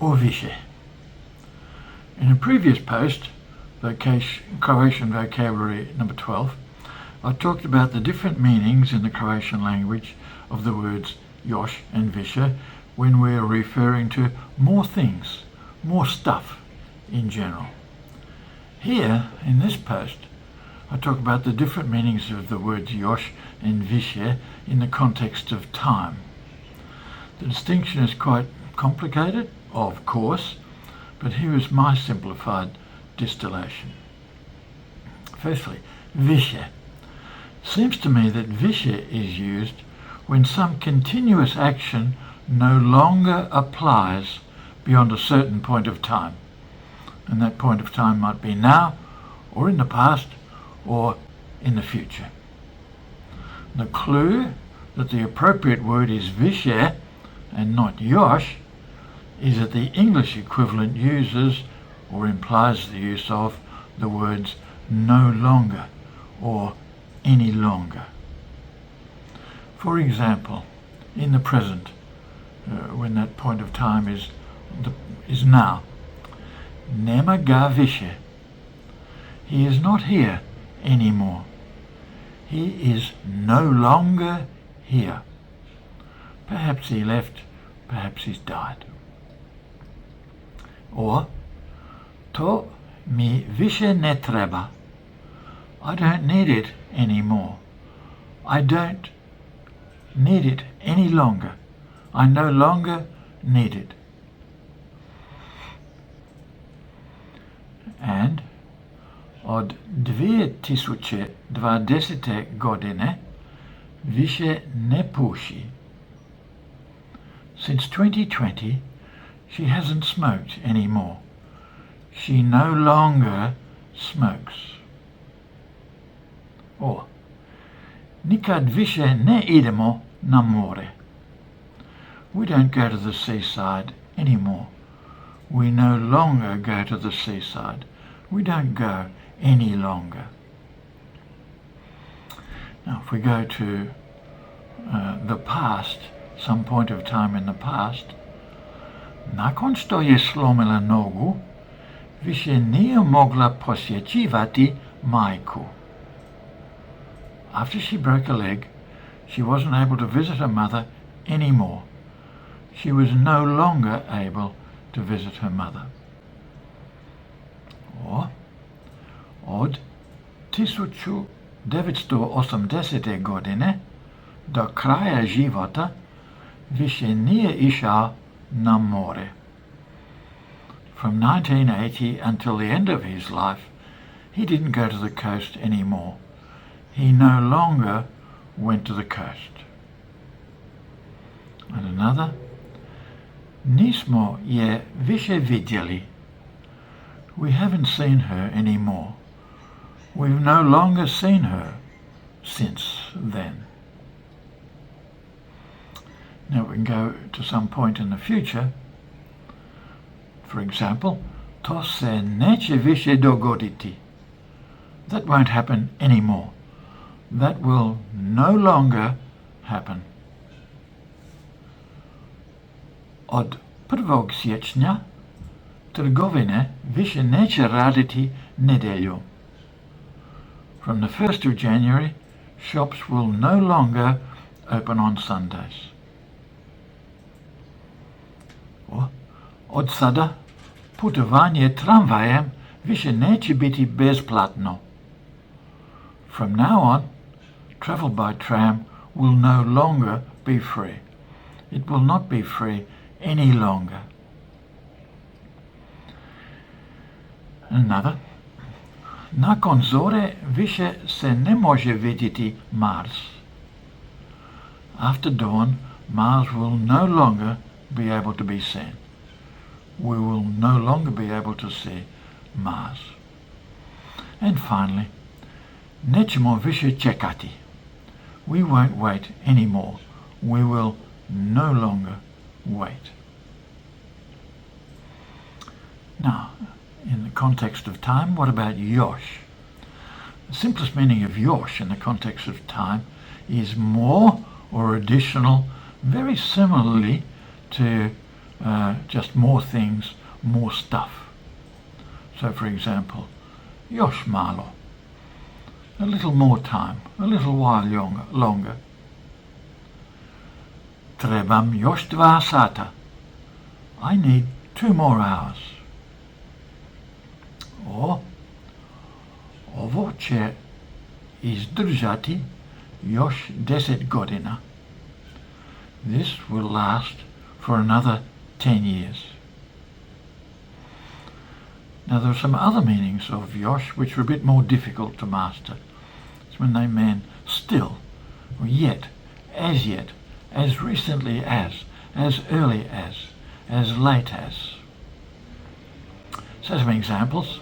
or više. In a previous post, Croatian Vocabulary number 12, I talked about the different meanings in the Croatian language of the words još and više when we are referring to more things, more stuff in general. Here, in this post, I talk about the different meanings of the words još and više in the context of time. The distinction is quite complicated, of course, but here is my simplified distillation. Firstly, više. Seems to me that više is used when some continuous action no longer applies beyond a certain point of time. And that point of time might be now, or in the past, or in the future. The clue that the appropriate word is više and not još is that the English equivalent uses or implies the use of the words no longer or any longer. For example, in the present, when that point of time is now, nema ga više. He is not here anymore. He is no longer here. Perhaps he left, perhaps he's died. Or, to mi više ne treba. I don't need it anymore. I don't need it any longer. I no longer need it. And od 2020. godine više ne puši. Since 2020, she hasn't smoked anymore. She no longer smokes. Or, nikad više ne idemo na more. We don't go to the seaside anymore. We no longer go to the seaside. We don't go any longer. Now, if we go to the past, some point of time in the past, nakon što je slomila nogu, više nije mogla posjećivati majku. After she broke a leg, she wasn't able to visit her mother anymore. She was no longer able to visit her mother. Or, od 1980. godine do kraja života više nije išao na more. From 1980 until the end of his life, he didn't go to the coast anymore. He no longer went to the coast. And another, nismo je više vidjeli. We haven't seen her anymore. We've no longer seen her since then. Now we can go to some point in the future. For example, to se neće više dogoditi. That won't happen anymore. That will no longer happen. Od 1. siječnja trgovine više neće raditi nedjeljom. From the 1st of January, shops will no longer open on Sundays. Od sada putovanje tramvajem više neće biti besplatno. From now on, travel by tram will no longer be free. It will not be free any longer. Another, nakon zore više se ne može vidjeti Mars. After dawn, Mars will no longer be able to be seen. We will no longer be able to see Mars. And finally, nećemo više čekati. We won't wait anymore. We will no longer wait. Now, in the context of time, what about još? The simplest meaning of još in the context of time is more or additional, very similarly to just more things, more stuff. So for example, još malo, a little more time, a little while longer. Trebam još 2 sata. I need 2 more hours. Or, ovo će izdržati još 10 godina. This will last for another 10 years. Now there are some other meanings of još which are a bit more difficult to master. It's when they mean still, or yet, as recently as early as late as. So some examples.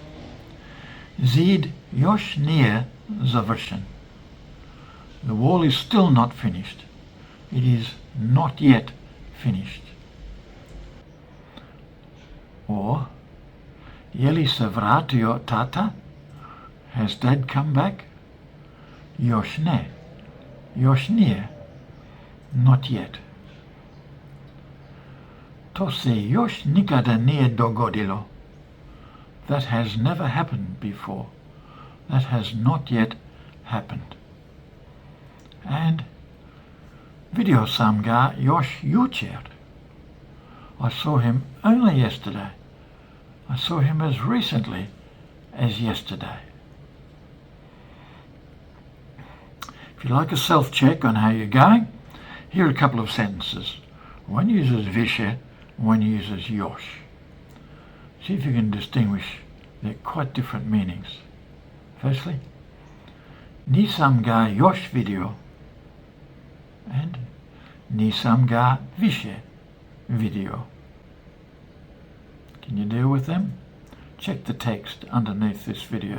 Zid još nije završen. The wall is still not finished. It is not yet finished. Or, je li se vratio tata? Has dad come back? Još ne. Još nije. Not yet. To se još nikada nije dogodilo. That has never happened before. That has not yet happened. And vidio sam ga još jučer. I saw him only yesterday. I saw him as recently as yesterday. If you like a self-check on how you're going, here are a couple of sentences. One uses više, one uses još. See if you can distinguish. They're quite different meanings. Firstly, nisam ga još vidio, and nisam ga više vidio. Can you deal with them? Check the text underneath this video.